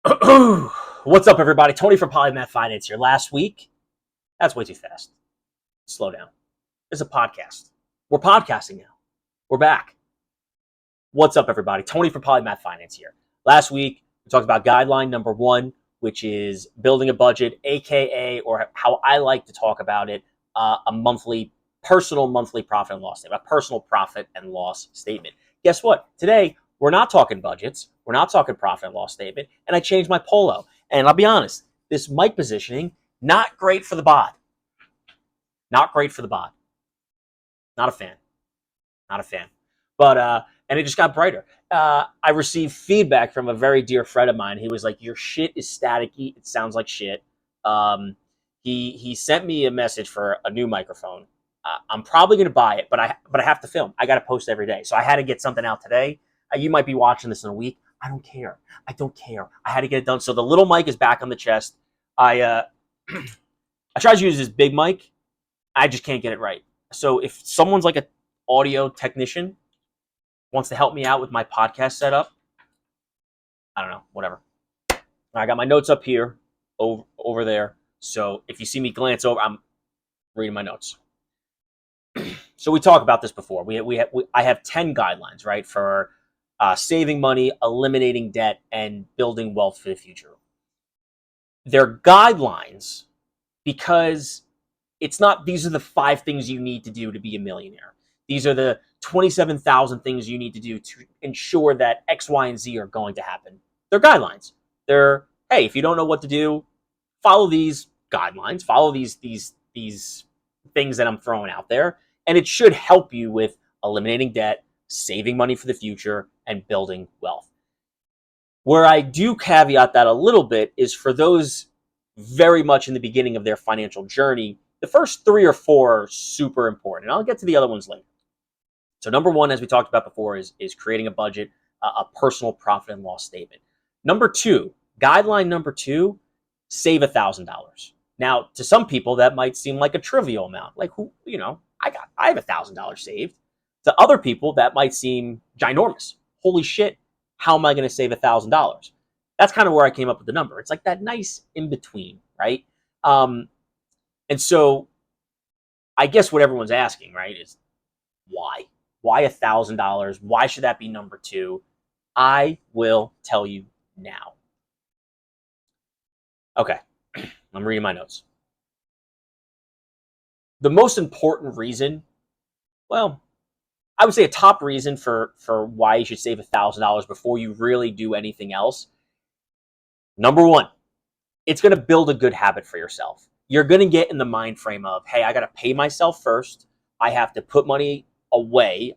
What's up, everybody? Tony from Polymath Finance here. Last week, that's way too fast. Slow down. It's a podcast. We're podcasting now. We're back. What's up, everybody? Tony from Polymath Finance here. Last week, we talked about guideline number 1, which is building a budget, aka, or how I like to talk about it, a personal monthly profit and loss statement, a personal profit and loss statement. Guess what? Today, we're not talking budgets. We're not talking profit and loss statement. And I changed my polo. And I'll be honest, this mic positioning, not great for the bod. Not great for the bod. Not a fan. Not a fan. But, and it just got brighter. I received feedback from a very dear friend of mine. He was like, your shit is staticky. It sounds like shit. He sent me a message for a new microphone. I'm probably going to buy it, but I have to film. I got to post every day. So I had to get something out today. You might be watching this in a week. I don't care. I don't care. I had to get it done. So the little mic is back on the chest. I tried to use this big mic. I just can't get it right. So if someone's like an audio technician wants to help me out with my podcast setup, I don't know, whatever. I got my notes up here, over there. So if you see me glance over, I'm reading my notes. So we talked about this before. I have 10 guidelines, right, for saving money, eliminating debt, and building wealth for the future. They're guidelines because it's not, these are the 5 things you need to do to be a millionaire. These are the 27,000 things you need to do to ensure that X, Y, and Z are going to happen. They're guidelines. They're, hey, if you don't know what to do, follow these guidelines, follow these things that I'm throwing out there, and it should help you with eliminating debt, saving money for the future, and building wealth. Where I do caveat that a little bit is for those very much in the beginning of their financial journey, the first 3 or 4 are super important. And I'll get to the other ones later. So number 1, as we talked about before, is creating a budget, a personal profit and loss statement. Number 2, guideline number 2, save $1,000. Now, to some people, that might seem like a trivial amount. Like, who, I have $1,000 saved. To other people, that might seem ginormous. Holy shit, how am I going to save $1,000? That's kind of where I came up with the number. It's like that nice in between, right? And so I guess what everyone's asking, right, is why? Why $1,000? Why should that be number 2? I will tell you now. Okay, I'm reading my notes. The most important reason, well, I would say a top reason for why you should save $1,000 before you really do anything else. Number 1, it's going to build a good habit for yourself. You're going to get in the mind frame of, hey, I got to pay myself first. I have to put money away.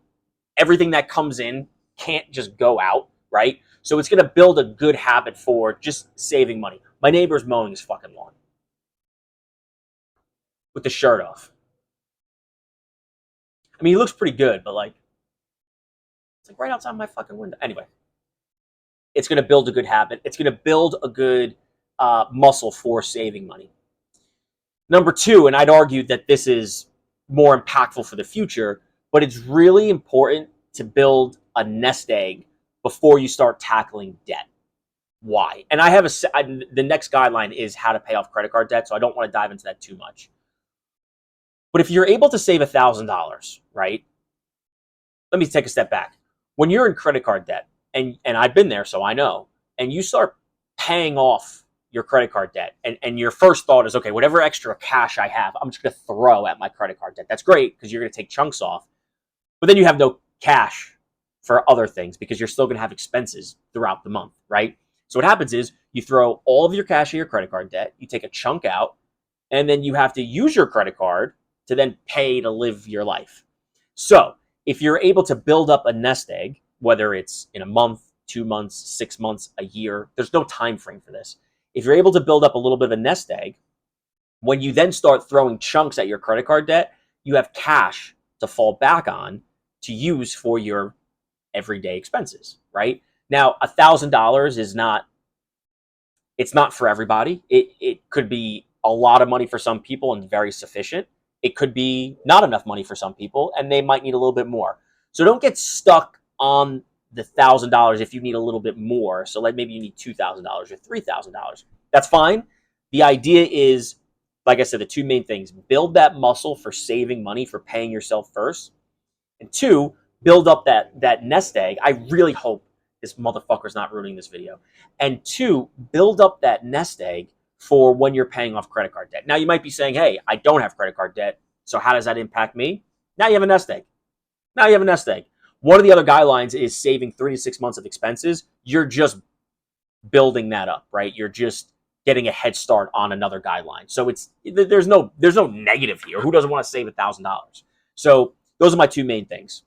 Everything that comes in can't just go out, right? So it's going to build a good habit for just saving money. My neighbor's mowing his fucking lawn with the shirt off. I mean, he looks pretty good, but like, it's like right outside my fucking window. Anyway, it's going to build a good habit. It's going to build a good muscle for saving money. Number 2, and I'd argue that this is more impactful for the future, but it's really important to build a nest egg before you start tackling debt. Why? And I have the next guideline is how to pay off credit card debt, so I don't want to dive into that too much. But if you're able to save $1,000, right? Let me take a step back. When you're in credit card debt, and I've been there, so I know, and you start paying off your credit card debt, and your first thought is, okay, whatever extra cash I have, I'm just going to throw at my credit card debt. That's great because you're going to take chunks off, but then you have no cash for other things because you're still going to have expenses throughout the month, right? So what happens is you throw all of your cash at your credit card debt, you take a chunk out, and then you have to use your credit card to then pay to live your life. So if you're able to build up a nest egg, whether it's in a month, 2 months, 6 months, a year, there's no time frame for this. If you're able to build up a little bit of a nest egg, when you then start throwing chunks at your credit card debt, you have cash to fall back on to use for your everyday expenses, right? Now, $1,000 is not, it's not for everybody. It could be a lot of money for some people and very sufficient. It could be not enough money for some people and they might need a little bit more. So don't get stuck on the $1,000 if you need a little bit more. So like maybe you need $2,000 or $3,000. That's fine. The idea is, like I said, the two main things: build that muscle for saving money, for paying yourself first, and two, build up that nest egg. I really hope this motherfucker's not ruining this video. And two, build up that nest egg for when you're paying off credit card debt. Now you might be saying, hey, I don't have credit card debt, so how does that impact me? Now you have a nest egg. Now you have a nest egg. One of the other guidelines is saving 3 to 6 months of expenses. You're just building that up, right? You're just getting a head start on another guideline. So there's no negative here. Who doesn't want to save $1,000? So those are my two main things.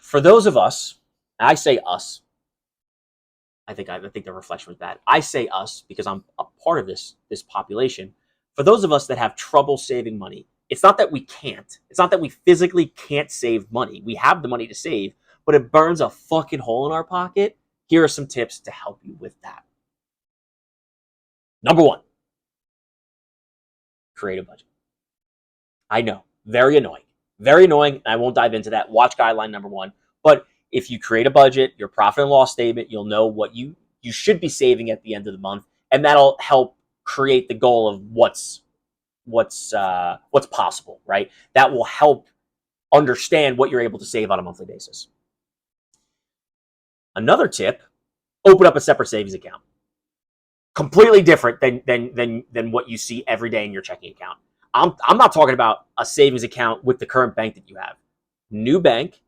For those of us, I say us. I think the reflection was bad. I say us because I'm a part of this population. For those of us that have trouble saving money, it's not that we can't. It's not that we physically can't save money. We have the money to save, but it burns a fucking hole in our pocket. Here are some tips to help you with that. Number one, create a budget. I know, very annoying. Very annoying, and I won't dive into that. Watch guideline number one. But if you create a budget, your profit and loss statement, you'll know what you should be saving at the end of the month, and that'll help create the goal of what's possible, right? That will help understand what you're able to save on a monthly basis. Another tip: open up a separate savings account. Completely different than what you see every day in your checking account. I'm not talking about a savings account with the current bank that you have. New bank,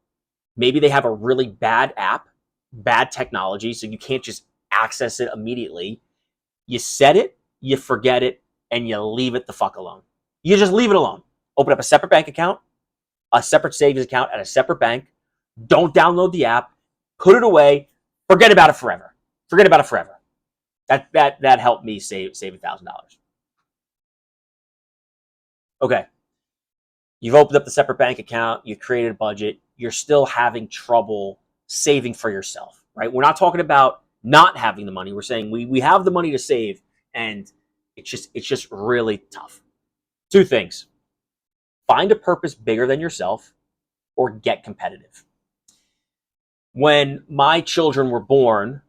maybe they have a really bad app, bad technology, so you can't just access it immediately. You set it, you forget it, and you leave it the fuck alone. You just leave it alone. Open up a separate bank account, a separate savings account at a separate bank. Don't download the app. Put it away. Forget about it forever. Forget about it forever. That helped me save $1,000. Okay. You've opened up the separate bank account. You've created a budget. You're still having trouble saving for yourself, right? We're not talking about not having the money. We're saying we have the money to save, and it's just really tough. Two things: find a purpose bigger than yourself, or get competitive. When my children were born,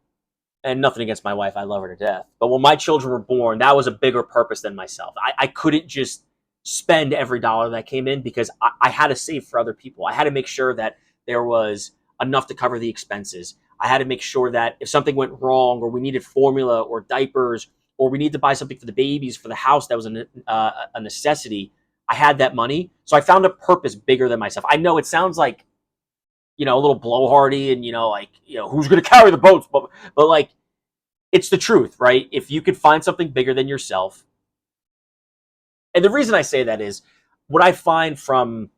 and nothing against my wife, I love her to death, but when my children were born, that was a bigger purpose than myself. I couldn't just spend every dollar that came in because I had to save for other people. I had to make sure that there was enough to cover the expenses. I had to make sure that if something went wrong, or we needed formula or diapers, or we need to buy something for the babies, for the house that was a necessity, I had that money. So I found a purpose bigger than myself. I know it sounds like, a little blowhardy and, who's going to carry the boats? But like, it's the truth, right? If you could find something bigger than yourself. And the reason I say that is what I find from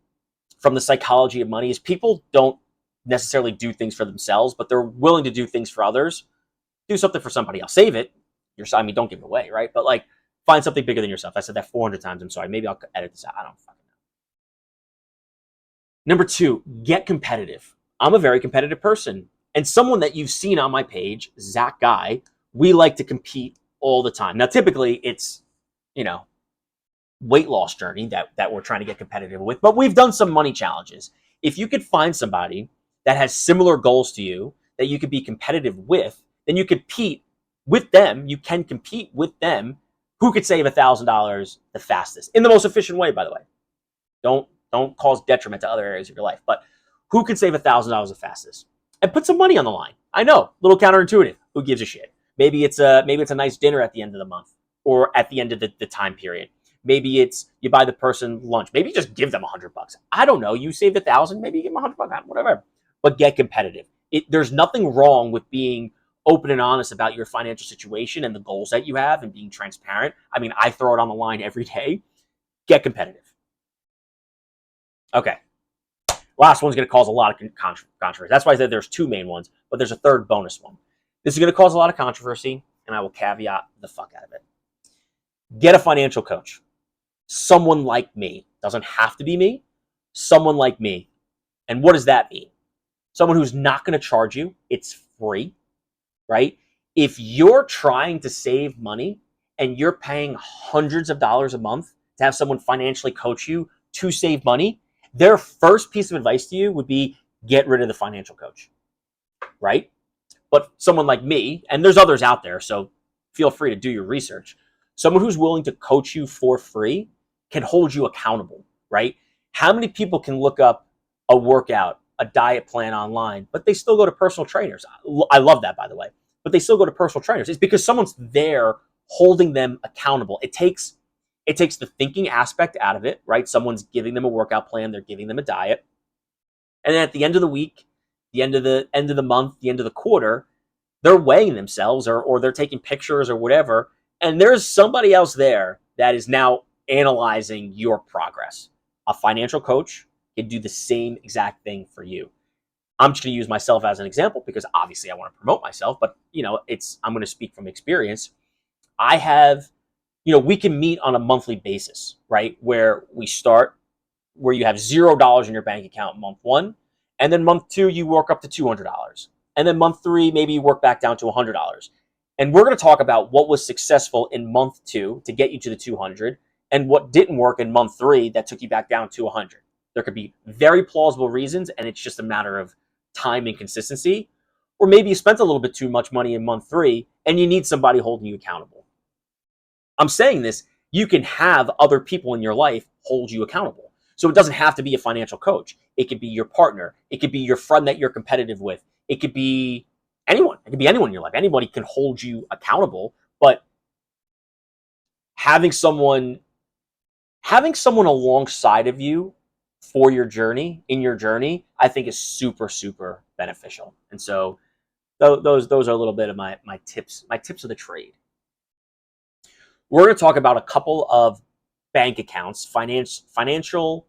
the psychology of money is people don't necessarily do things for themselves, but they're willing to do things for others. Do something for somebody else. Save it. Don't give it away, right? But like, find something bigger than yourself. I said that 400 times. I'm sorry. Maybe I'll edit this out. I don't fucking know. Number two, get competitive. I'm a very competitive person. And someone that you've seen on my page, Zach Guy, we like to compete all the time. Now, typically it's, weight loss journey that we're trying to get competitive with, but we've done some money challenges. If you could find somebody that has similar goals to you that you could be competitive with, then you compete with them. You can compete with them. Who could save $1,000 the fastest in the most efficient way, by the way? Don't cause detriment to other areas of your life, but who could save $1,000 the fastest and put some money on the line? I know, a little counterintuitive. Who gives a shit? Maybe it's a nice dinner at the end of the month, or at the end of the time period. Maybe it's you buy the person lunch. Maybe you just give them $100. I don't know. You saved $1,000. Maybe you give them $100. Whatever. But get competitive. There's nothing wrong with being open and honest about your financial situation and the goals that you have, and being transparent. I mean, I throw it on the line every day. Get competitive. Okay. Last one's going to cause a lot of controversy. That's why I said there's two main ones, but there's a third bonus one. This is going to cause a lot of controversy, and I will caveat the fuck out of it. Get a financial coach. Someone like me. Doesn't have to be me. Someone like me. And what does that mean? Someone who's not going to charge you. It's free, right? If you're trying to save money and you're paying hundreds of dollars a month to have someone financially coach you to save money, their first piece of advice to you would be get rid of the financial coach, right? But someone like me, and there's others out there, so feel free to do your research. Someone who's willing to coach you for free can hold you accountable, right? How many people can look up a workout, a diet plan online, but they still go to personal trainers? I love that, by the way. But they still go to personal trainers. It's because someone's there holding them accountable. It takes the thinking aspect out of it, right? Someone's giving them a workout plan, they're giving them a diet. And then at the end of the week, the end of the month, the end of the quarter, they're weighing themselves or they're taking pictures or whatever, and there's somebody else there that is now analyzing your progress. A financial coach can do the same exact thing for you. I'm just going to use myself as an example because obviously I want to promote myself, but I'm going to speak from experience. I have, we can meet on a monthly basis, right? Where you have $0 in your bank account month 1, and then month 2 you work up to $200. And then month 3, maybe you work back down to $100. And we're going to talk about what was successful in month 2 to get you to the 200 and what didn't work in month 3 that took you back down to 100. There could be very plausible reasons, and it's just a matter of time and consistency. Or maybe you spent a little bit too much money in month 3 and you need somebody holding you accountable. I'm saying this, you can have other people in your life hold you accountable. So it doesn't have to be a financial coach. It could be your partner. It could be your friend that you're competitive with. It could be anyone. It could be anyone in your life. Anybody can hold you accountable, but having someone alongside of you for your journey, I think is super, super beneficial. And so those are a little bit of my tips of the trade. We're going to talk about a couple of bank accounts, financial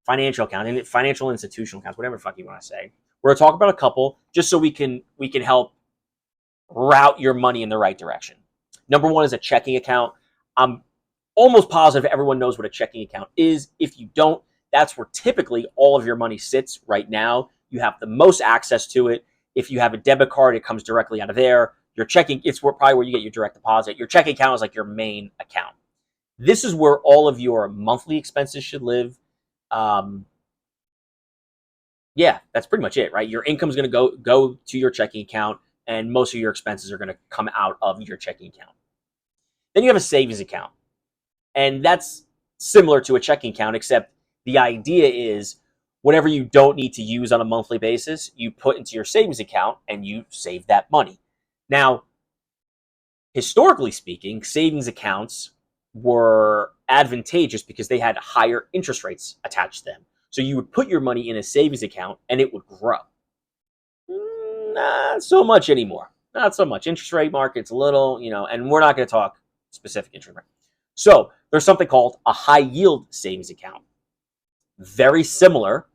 account, and financial institutional accounts, whatever the fuck you want to say. We're going to talk about a couple just so we can help route your money in the right direction. Number 1 is a checking account. I'm almost positive everyone knows what a checking account is. If you don't, that's where typically all of your money sits right now. You have the most access to it. If you have a debit card, it comes directly out of there. Your checking, it's probably where you get your direct deposit. Your checking account is like your main account. This is where all of your monthly expenses should live. Yeah, that's pretty much it, right? Your income's going to go to your checking account, and most of your expenses are going to come out of your checking account. Then you have a savings account, and that's similar to a checking account, except the idea is whatever you don't need to use on a monthly basis, you put into your savings account and you save that money. Now, historically speaking, savings accounts were advantageous because they had higher interest rates attached to them. So you would put your money in a savings account and it would grow. Not so much anymore. Not so much. Interest rate market's a little, and we're not going to talk specific interest rate. So there's something called a high yield savings account. Very similar,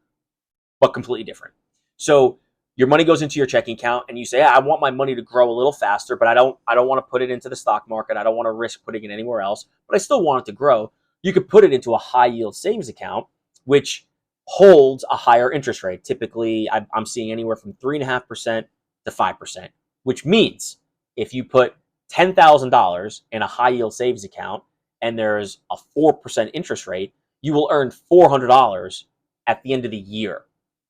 but completely different. So your money goes into your checking account and you say, I want my money to grow a little faster, but I don't want to put it into the stock market. I don't want to risk putting it anywhere else, but I still want it to grow. You could put it into a high yield savings account, which holds a higher interest rate. Typically, I'm seeing anywhere from 3.5% to 5%, which means if you put $10,000 in a high yield savings account and there's a 4% interest rate, you will earn $400 at the end of the year.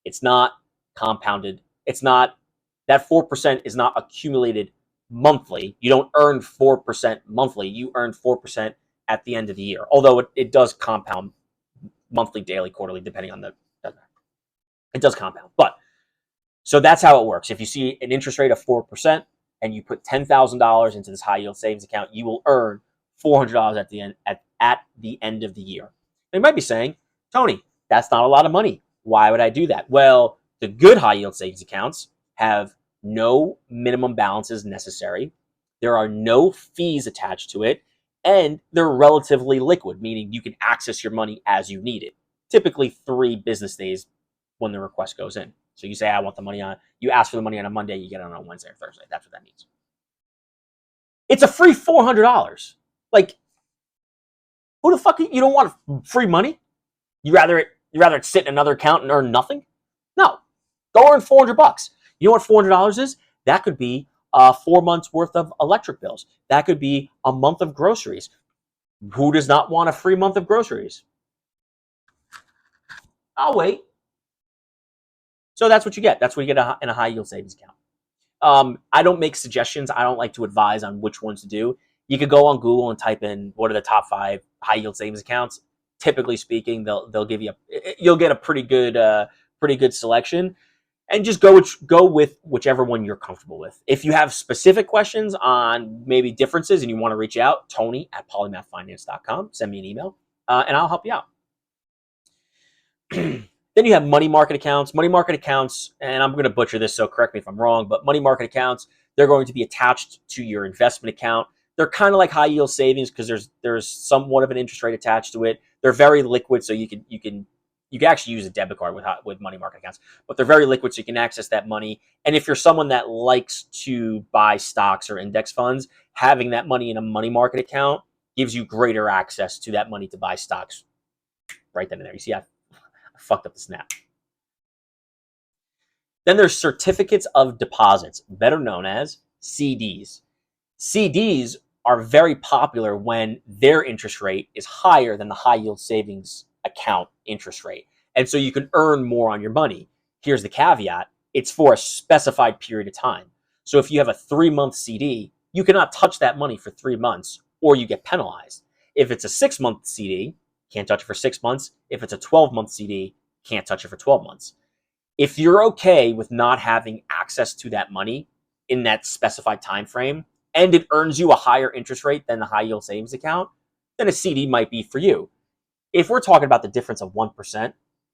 It's not compounded. It's not, that 4% is not accumulated monthly. You don't earn 4% monthly. You earn 4% at the end of the year. Although it does compound monthly, daily, quarterly, depending on it does compound. But so that's how it works. If you see an interest rate of 4% and you put $10,000 into this high yield savings account, you will earn $400 at the end of the year. They might be saying, Tony, that's not a lot of money. Why would I do that? Well, the good high yield savings accounts have no minimum balances necessary. There are no fees attached to it, and they're relatively liquid, meaning you can access your money as you need it. Typically 3 business days when the request goes in. So you say, I want the money you ask for the money on a Monday, you get it on a Wednesday or Thursday. That's what that means. It's a free $400. Like, who the fuck, you don't want free money? You rather it sit in another account and earn nothing? No. Go earn $400. You know what $400 is? That could be 4 months worth of electric bills. That could be a month of groceries. Who does not want a free month of groceries? I'll wait. So that's what you get. That's what you get in a high yield savings account. I don't make suggestions. I don't like to advise on which ones to do. You could go on Google and type in what are the top 5 high yield savings accounts. Typically speaking, they'll give you you'll get a pretty good selection, and just go with whichever one you're comfortable with. If you have specific questions on maybe differences and you want to reach out, Tony@polymathfinance.com. Send me an email, and I'll help you out. Then you have money market accounts. Money market accounts, and I'm going to butcher this, so correct me if I'm wrong, but money market accounts, they're going to be attached to your investment account. They're kind of like high yield savings because there's somewhat of an interest rate attached to it. They're very liquid, so you can actually use a debit card with money market accounts, but they're very liquid, so you can access that money. And if you're someone that likes to buy stocks or index funds, having that money in a money market account gives you greater access to that money to buy stocks right then and there. You see, I fucked up the snap. Then there's certificates of deposits, better known as CDs. CDs are very popular when their interest rate is higher than the high yield savings account interest rate. And so you can earn more on your money. Here's the caveat. It's for a specified period of time. So if you have a 3-month CD, you cannot touch that money for 3 months or you get penalized. If it's a 6-month CD, can't touch it for 6 months. If it's a 12-month CD, can't touch it for 12 months. If you're okay with not having access to that money in that specified time frame, and it earns you a higher interest rate than the high yield savings account, then a CD might be for you. If we're talking about the difference of 1%,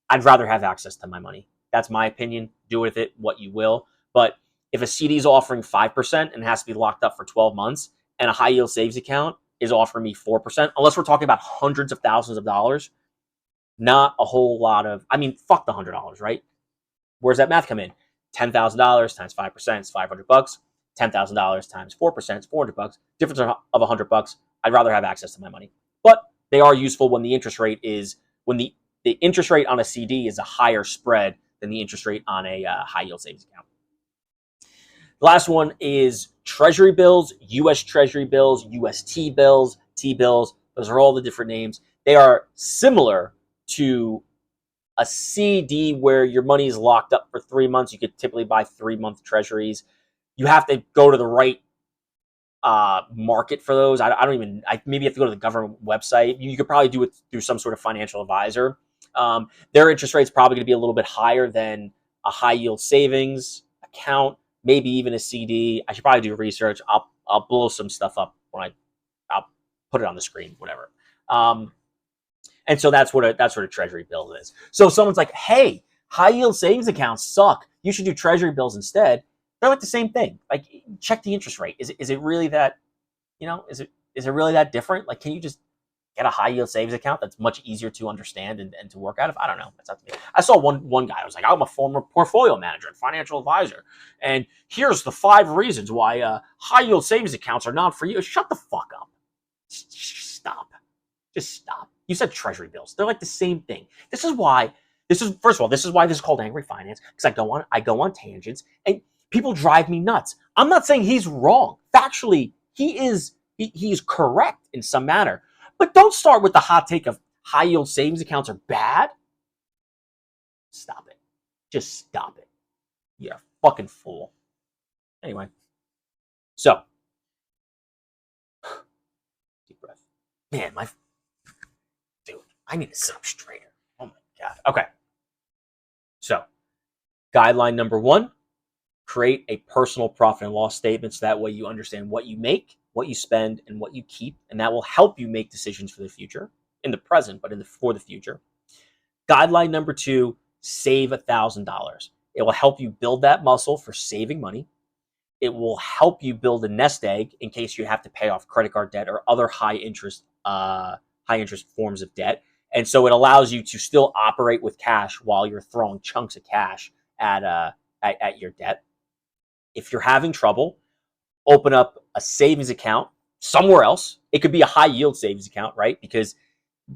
I'd rather have access to my money. That's my opinion. Do with it what you will. But if a CD is offering 5% and has to be locked up for 12 months, and a high yield savings account is offering me 4%, unless we're talking about hundreds of thousands of dollars, not a whole lot of, fuck the $100, right? Where's that math come in? $10,000 times 5% is $500. $10,000 times 4% is $400. Difference of $100. I'd rather have access to my money. But they are useful when the interest rate on a CD is a higher spread than the interest rate on a high yield savings account. The last one is Treasury bills, U.S. Treasury bills, U.S. T-bills, T-bills. Those are all the different names. They are similar to a CD where your money is locked up for 3 months. You could typically buy 3-month treasuries. You have to go to the right market for those. Maybe you have to go to the government website. You could probably do it through some sort of financial advisor. Their interest rate is probably going to be a little bit higher than a high yield savings account, maybe even a CD. I should probably do research. I'll blow some stuff up when I'll put it on the screen, whatever. And so that's what a treasury bill is. So if someone's like, hey, high yield savings accounts suck, you should do treasury bills instead. They're like the same thing. Like, check the interest rate. Is it really that, is it really that different? Like, can you just get a high yield savings account that's much easier to understand and to work out of? I don't know. That's up to me. I saw one guy who was like, I'm a former portfolio manager and financial advisor, and here's the 5 reasons why high yield savings accounts are not for you. Shut the fuck up. Stop. Just stop. You said treasury bills. They're like the same thing. First of all, this is why this is called Angry Finance, because I go on tangents and people drive me nuts. I'm not saying he's wrong. Factually, he is correct in some manner. But don't start with the hot take of high yield savings accounts are bad. Stop it. Just stop it. You're a fucking fool. Anyway. So. Deep breath. Man, dude, I need to sit up straighter. Oh my God. Okay. So, guideline number 1, create a personal profit and loss statement so that way you understand what you make, what you spend, and what you keep, and that will help you make decisions for the future, in the present, but for the future. Guideline number 2, save $1,000. It will help you build that muscle for saving money. It will help you build a nest egg in case you have to pay off credit card debt or other high interest forms of debt. And so it allows you to still operate with cash while you're throwing chunks of cash at your debt. If you're having trouble, open up a savings account somewhere else. It could be a high yield savings account, right? Because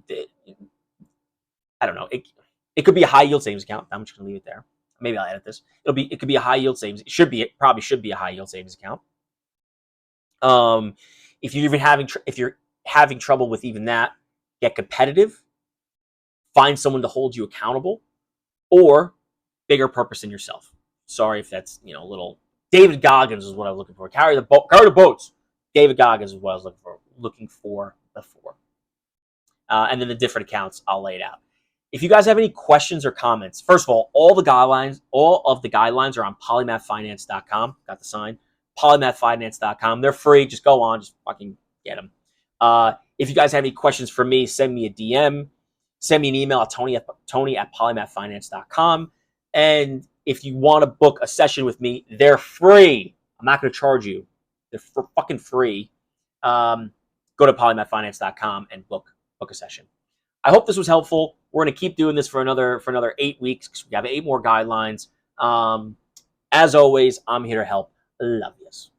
I don't know. It could be a high yield savings account. I'm just gonna leave it there. Maybe I'll edit this. It could be a high yield savings. It probably should be a high yield savings account. If you're having trouble with even that, get competitive. Find someone to hold you accountable. or bigger purpose in yourself. Sorry if that's, a little David Goggins is what I was looking for. Carry the boats. David Goggins is what I was looking for before. And then the different accounts, I'll lay it out. If you guys have any questions or comments, first of all of the guidelines are on polymathfinance.com. Got the sign. Polymathfinance.com. They're free. Just go on. Just fucking get them. If you guys have any questions for me, send me a DM. Send me an email at tony@polymathfinance.com. And if you want to book a session with me, they're free. I'm not going to charge you. They're fucking free. Go to polymathfinance.com and book a session. I hope this was helpful. We're going to keep doing this for another 8 weeks because we have 8 more guidelines. As always, I'm here to help. Love yous.